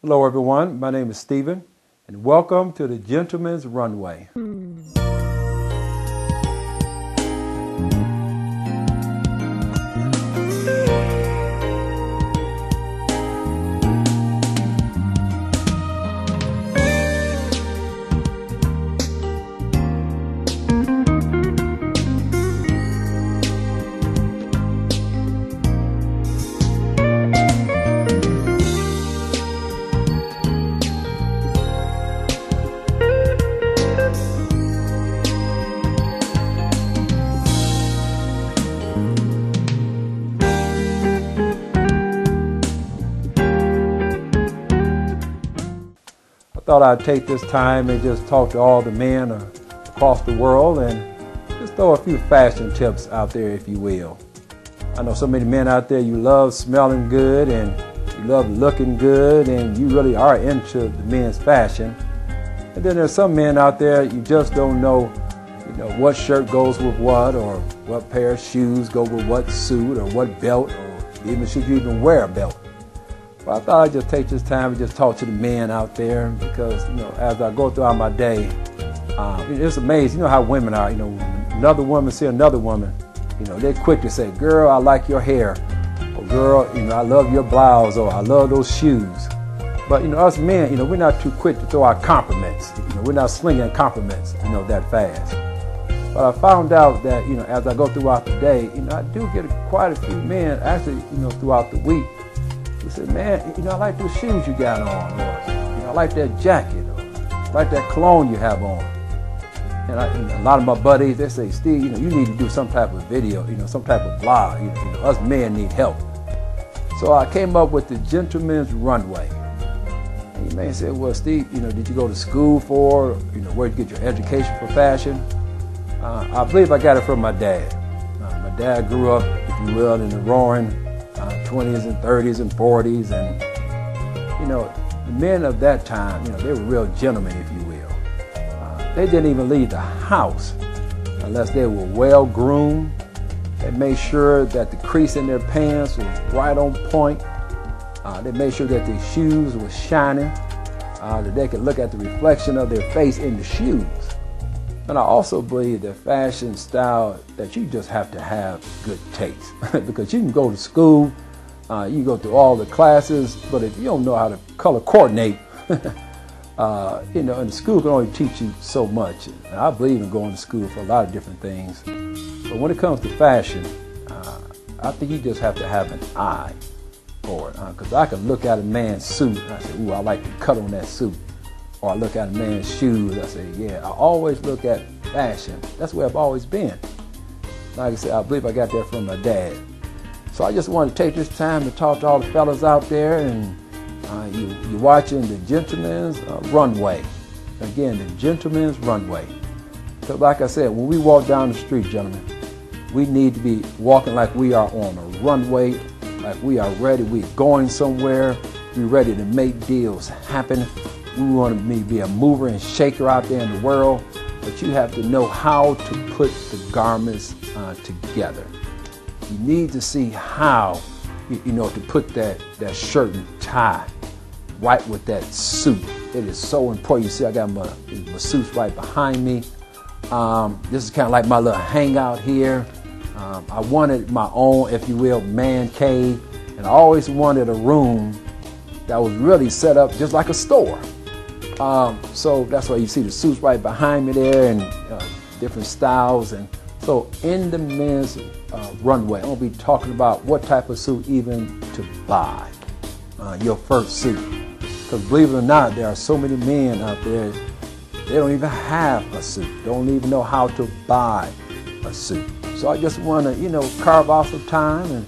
Hello everyone, my name is Stephen and welcome to the Gentleman's Runway. I thought I'd take this time and just talk to all the men across the world and just throw a few fashion tips out there, if you will. I know so many men out there, you love smelling good and you love looking good and you really are into the men's fashion. And then there's some men out there, you just don't know, what shirt goes with what, or what pair of shoes go with what suit, or what belt, or even should you even wear a belt. Well, I thought I'd just take this time and just talk to the men out there because, as I go throughout my day, it's amazing. How women are. Another woman see another woman, they're quick to say, "Girl, I like your hair," or "Girl, I love your blouse," or "I love those shoes." But us men, we're not too quick to throw out compliments. We're not slinging compliments, that fast. But I found out that, as I go throughout the day, I do get quite a few men actually, throughout the week. He said, "Man, I like those shoes you got on," or, "I like that jacket," or, "I like that cologne you have on." And a lot of my buddies, they say, "Steve, you need to do some type of video, some type of blog. Us men need help." So I came up with the Gentleman's Runway. And you may say, "Well, Steve, did you go to school for, where did you get your education for fashion?" I believe I got it from my dad. My dad grew up, if you will, in the roaring 20s and 30s and 40s, and the men of that time, they were real gentlemen, if you will. They didn't even leave the house unless they were well groomed. They made sure that the crease in their pants was right on point. They made sure that their shoes were shining, that they could look at the reflection of their face in the shoes. And I also believe that fashion style, that you just have to have good taste because you can go to school, you go through all the classes, but if you don't know how to color coordinate, and the school can only teach you so much. And I believe in going to school for a lot of different things. But when it comes to fashion, I think you just have to have an eye for it. Because I can look at a man's suit and I say, "Ooh, I like the cut on that suit." Or I look at a man's shoes, I say, "Yeah." I always look at fashion. That's where I've always been. Like I said, I believe I got that from my dad. So I just wanted to take this time to talk to all the fellas out there, and you're watching the Gentleman's Runway. Again, the Gentleman's Runway. Because like I said, when we walk down the street, gentlemen, we need to be walking like we are on a runway, like we are ready, we're going somewhere, we're ready to make deals happen. We want to be a mover and shaker out there in the world, but you have to know how to put the garments together. You need to see how, to put that shirt and tie right with that suit. It is so important. You see, I got my suits right behind me. This is kind of like my little hangout here. I wanted my own, if you will, man cave, and I always wanted a room that was really set up just like a store. So that's why you see the suits right behind me there, and different styles. And so in the men's runway, I'm going to be talking about what type of suit even to buy, your first suit. Because believe it or not, there are so many men out there, they don't even have a suit, don't even know how to buy a suit. So I just want to, carve off some time and,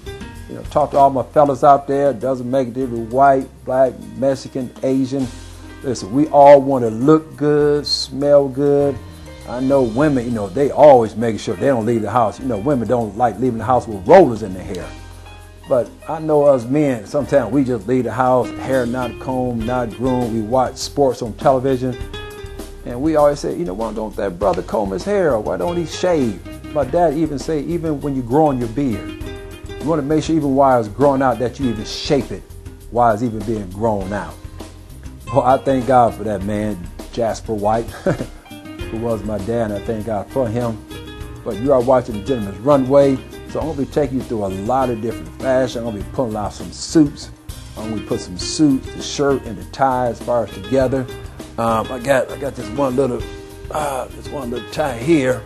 talk to all my fellas out there. It doesn't make a difference, white, black, Mexican, Asian. Listen, we all want to look good, smell good. I know women, they always make sure they don't leave the house. Women don't like leaving the house with rollers in their hair. But I know us men, sometimes we just leave the house, hair not combed, not groomed. We watch sports on television, and we always say, why don't that brother comb his hair? Or why don't he shave? My dad even say, even when you're growing your beard, you want to make sure even while it's growing out that you even shape it while it's even being grown out. Oh, I thank God for that man, Jasper White, who was my dad, and I thank God for him. But you are watching the Gentleman's Runway, so I'm going to be taking you through a lot of different fashion. I'm going to be pulling out some suits. I'm going to put some suits, the shirt, and the tie as far as together. I got this one little tie here.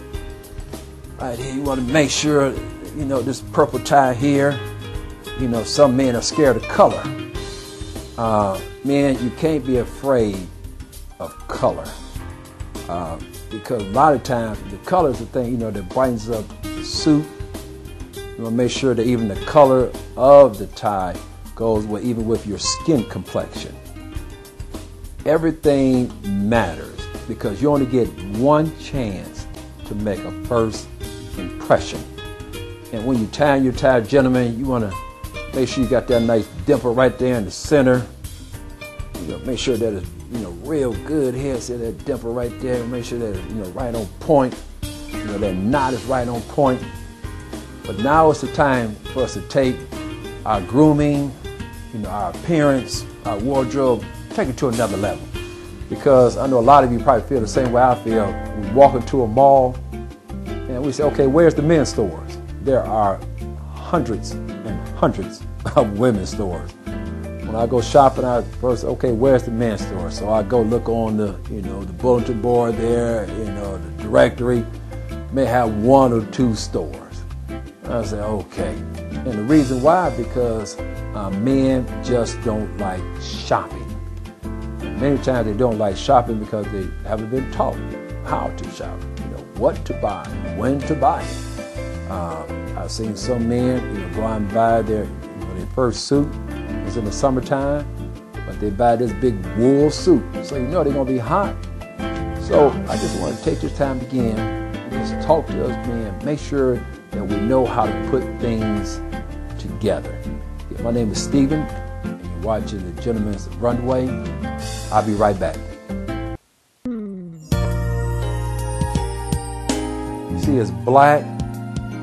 Right here, you want to make sure, you know, this purple tie here. You know, some men are scared of color. Man, you can't be afraid of color. Because a lot of times the color is the thing, you know, that brightens up the suit. You want to make sure that even the color of the tie goes with, even with your skin complexion. Everything matters because you only get one chance to make a first impression. And when you tie your tie, gentlemen, you want to make sure you got that nice dimple right there in the center. You know, make sure that it's, you know, real good here. See that dimple right there. Make sure that it's, you know, right on point. You know, that knot is right on point. But now it's the time for us to take our grooming, you know, our appearance, our wardrobe, take it to another level. Because I know a lot of you probably feel the same way I feel. We walk into a mall and we say, okay, where's the men's stores? There are hundreds and hundreds of women's stores. When I go shopping, I first, okay, where's the men's store? So I go look on the, you know, the bulletin board there, you know, the directory, may have one or two stores. I say, okay. And the reason why, because men just don't like shopping. Many times they don't like shopping because they haven't been taught how to shop, you know, what to buy, when to buy it. I've seen some men, you know, go out and buy their first suit. It's in the summertime, but they buy this big wool suit, so you know they're gonna be hot. So I just want to take this time again and just talk to us men, make sure that we know how to put things together. Yeah, my name is Stephen, and you're watching the Gentleman's Runway. I'll be right back. You see, it's black,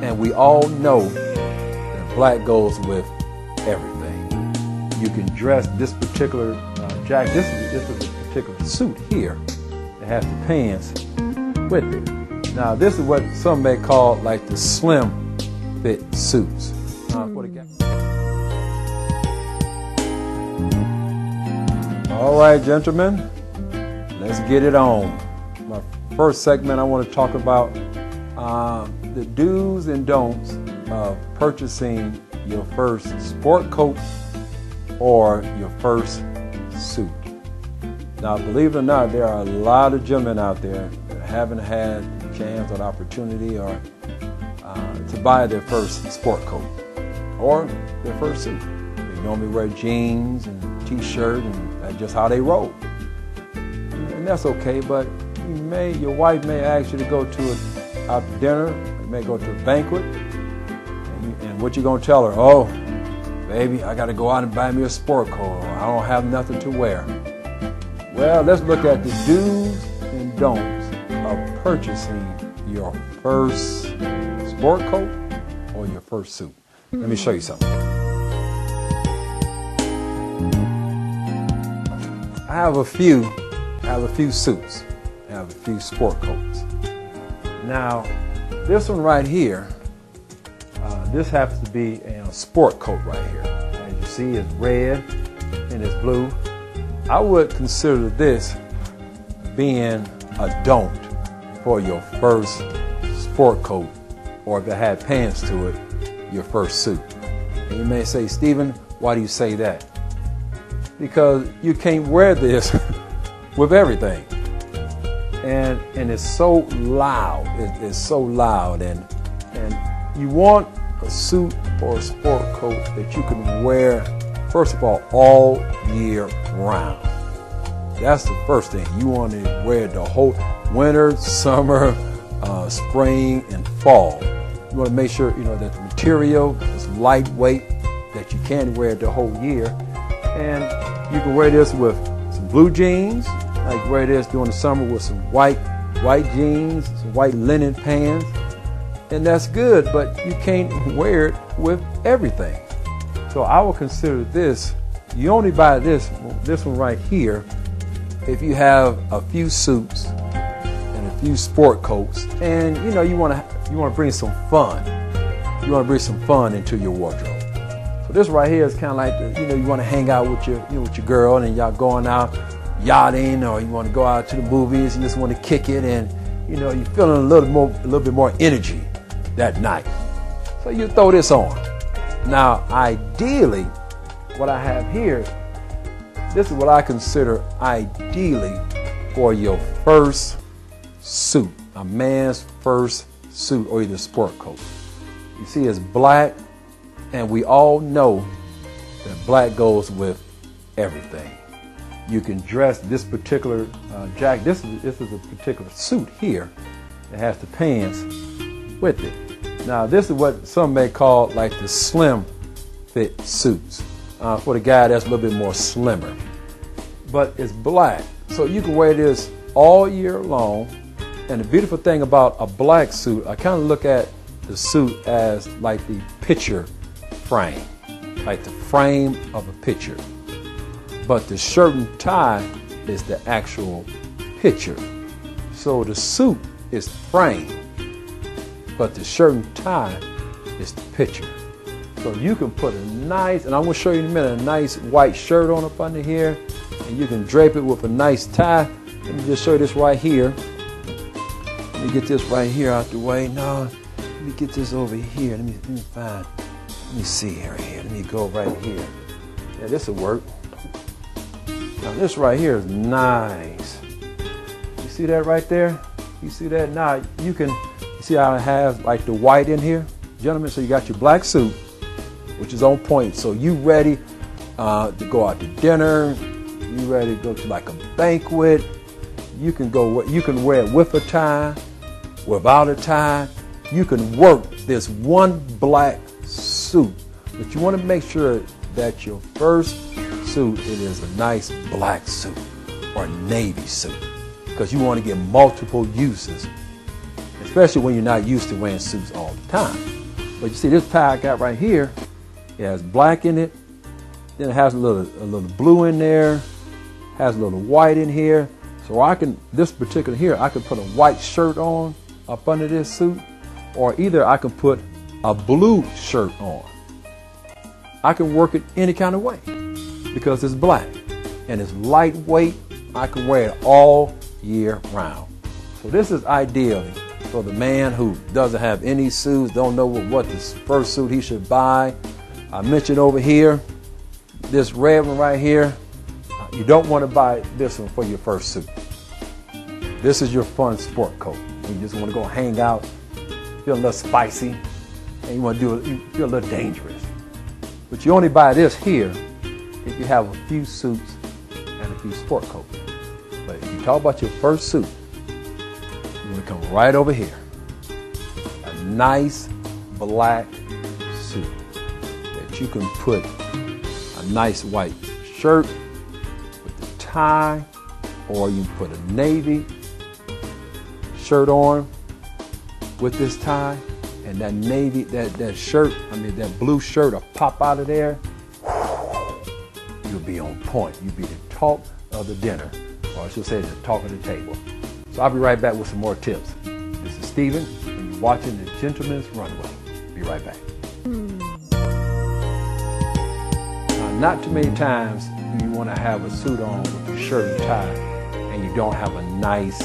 and we all know that black goes with everything. You can dress this particular jacket. This is a particular suit here that has the pants with it. Now, this is what some may call like the slim fit suits. All right, gentlemen, let's get it on. My first segment, I want to talk about the do's and don'ts of purchasing your first sport coat or your first suit. Now, believe it or not, there are a lot of gentlemen out there that haven't had the chance or the opportunity or to buy their first sport coat or their first suit. They normally wear jeans and t-shirt, and that's just how they roll. And that's okay, but your wife may ask you to go out to dinner, you may go to a banquet, and what you gonna tell her? Oh, baby, I gotta go out and buy me a sport coat, or I don't have nothing to wear. Well, let's look at the do's and don'ts of purchasing your first sport coat or your first suit. Let me show you something. I have a few suits. I have a few sport coats. Now, this one right here, this happens to be a sport coat right here. As you see, it's red and it's blue. I would consider this being a don't for your first sport coat, or if it had pants to it, your first suit. And you may say, Stephen, why do you say that? Because you can't wear this with everything. And it's so loud. It's so loud. And you want a suit or a sport coat that you can wear, first of all year round. That's the first thing. You want to wear the whole winter, summer, spring, and fall. You want to make sure, you know, that the material is lightweight, that you can wear it the whole year. And you can wear this with some blue jeans, like wear this during the summer with some white jeans, some white linen pants, and that's good, but you can't wear it with everything. So I would consider this, you only buy this one right here if you have a few suits and a few sport coats, and you want to bring some fun. You want to bring some fun into your wardrobe. So this right here is kind of like you want to hang out with your girl, and y'all going out yachting, or you want to go out to the movies and just want to kick it, and you're feeling a little bit more energy that night. So you throw this on. Now, ideally, what I have here, this is what I consider ideally for your first suit, a man's first suit or either sport coat. You see, it's black, and we all know that black goes with everything. You can dress this particular jacket. This is a particular suit here that has the pants with it. Now, this is what some may call like the slim fit suits for the guy that's a little bit more slimmer. But it's black, so you can wear this all year long. And the beautiful thing about a black suit, I kind of look at the suit as like the picture frame, like the frame of a picture. But the shirt and tie is the actual picture. So the suit is framed, but the shirt and tie is the picture. So you can put a nice, and I'm going to show you in a minute, a nice white shirt on up under here, and you can drape it with a nice tie. Let me just show you this right here. Let me get this right here out the way. No, let me get this over here. Let me see right here. Let me go right here. Yeah, this will work. Now this right here is nice. You see that right there? You see that? Now you see how it has like the white in here, gentlemen. So you got your black suit, which is on point. So you ready to go out to dinner? You ready to go to like a banquet? You can wear it with a tie, without a tie. You can work this one black suit, but you want to make sure that your first suit, it is a nice black suit or a navy suit, because you want to get multiple uses, especially when you're not used to wearing suits all the time. But you see this tie I got right here, it has black in it, then it has a little blue in there, has a little white in here. So this particular here, I can put a white shirt on up under this suit, or either I can put a blue shirt on. I can work it any kind of way because it's black and it's lightweight. I can wear it all year round. So this is ideally for the man who doesn't have any suits, don't know what this first suit he should buy. I mentioned over here, this red one right here. You don't want to buy this one for your first suit. This is your fun sport coat. You just want to go hang out, feel a little spicy, and you want to you feel a little dangerous. But you only buy this here if you have a few suits and a few sport coats. But if you talk about your first suit, you want to come right over here. A nice black suit that you can put a nice white shirt with the tie, or you can put a navy shirt on with this tie, and that navy, that shirt, that blue shirt will pop out of there. You'll be on point. You'll be the talk of the dinner, or I should say the talk of the table. So I'll be right back with some more tips. This is Stephen, and you're watching The Gentleman's Runway. Be right back. Now, not too many times do you want to have a suit on with a shirt and tie, and you don't have a nice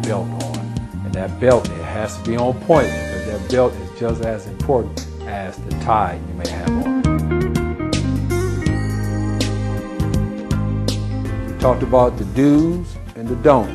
belt on. And that belt, it has to be on point, because that belt is just as important as the tie you may have on. We talked about the do's and the don'ts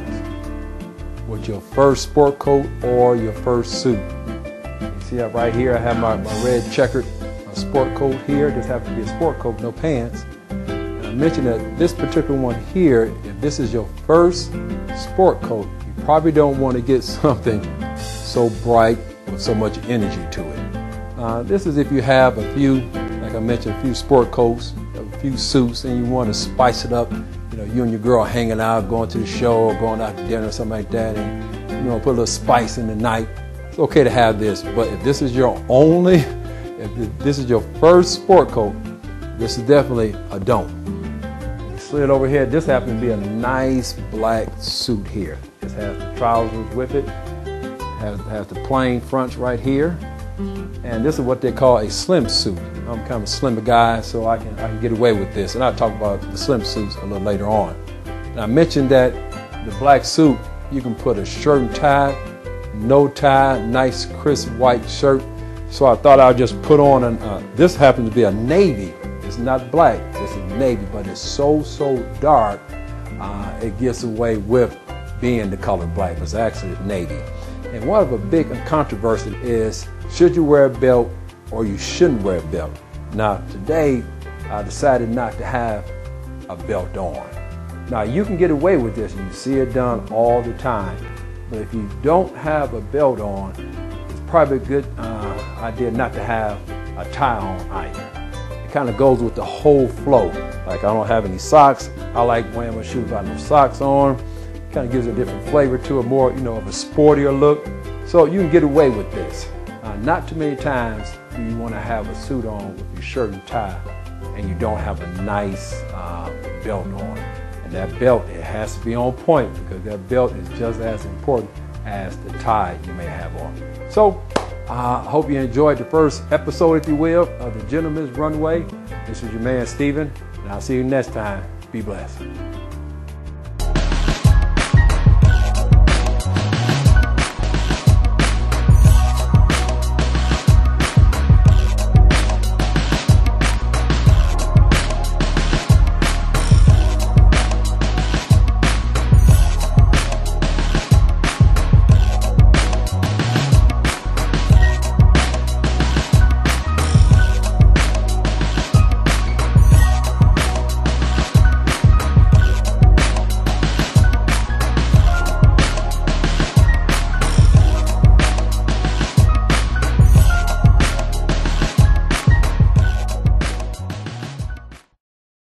with your first sport coat or your first suit. You see that right here, I have my red checkered sport coat here. This happens to be a sport coat, no pants. And I mentioned that this particular one here, if this is your first sport coat, you probably don't want to get something so bright with so much energy to it. This is if you have a few, like I mentioned, a few sport coats, a few suits, and you want to spice it up. You know, you and your girl hanging out, going to the show, or going out to dinner or something like that, and you know, put a little spice in the night. It's okay to have this, but if this is your only, if this is your first sport coat, this is definitely a don't. slid over here. This happens to be a nice black suit here. This has the trousers with it. Has the plain fronts right here. And this is what they call a slim suit. I'm kind of a slimmer guy, so I can get away with this. And I'll talk about the slim suits a little later on. And I mentioned that the black suit, you can put a shirt and tie, no tie, nice crisp white shirt. So I thought I'd just put on this happens to be a navy. It's not black, it's a navy, but it's so dark, it gets away with being the color black, but it's actually navy. And one of the big controversy is, should you wear a belt or you shouldn't wear a belt? Now today, I decided not to have a belt on. Now you can get away with this, and you see it done all the time. But if you don't have a belt on, it's probably a good idea not to have a tie on either. It kind of goes with the whole flow. Like I don't have any socks. I like wearing my shoes without no socks on. Kind of gives a different flavor to it, more, of a sportier look. So you can get away with this. Not too many times do you want to have a suit on with your shirt and tie and you don't have a nice belt on. And that belt, it has to be on point, because that belt is just as important as the tie you may have on. So I hope you enjoyed the first episode, if you will, of the Gentleman's Runway. This is your man, Steven, and I'll see you next time. Be blessed.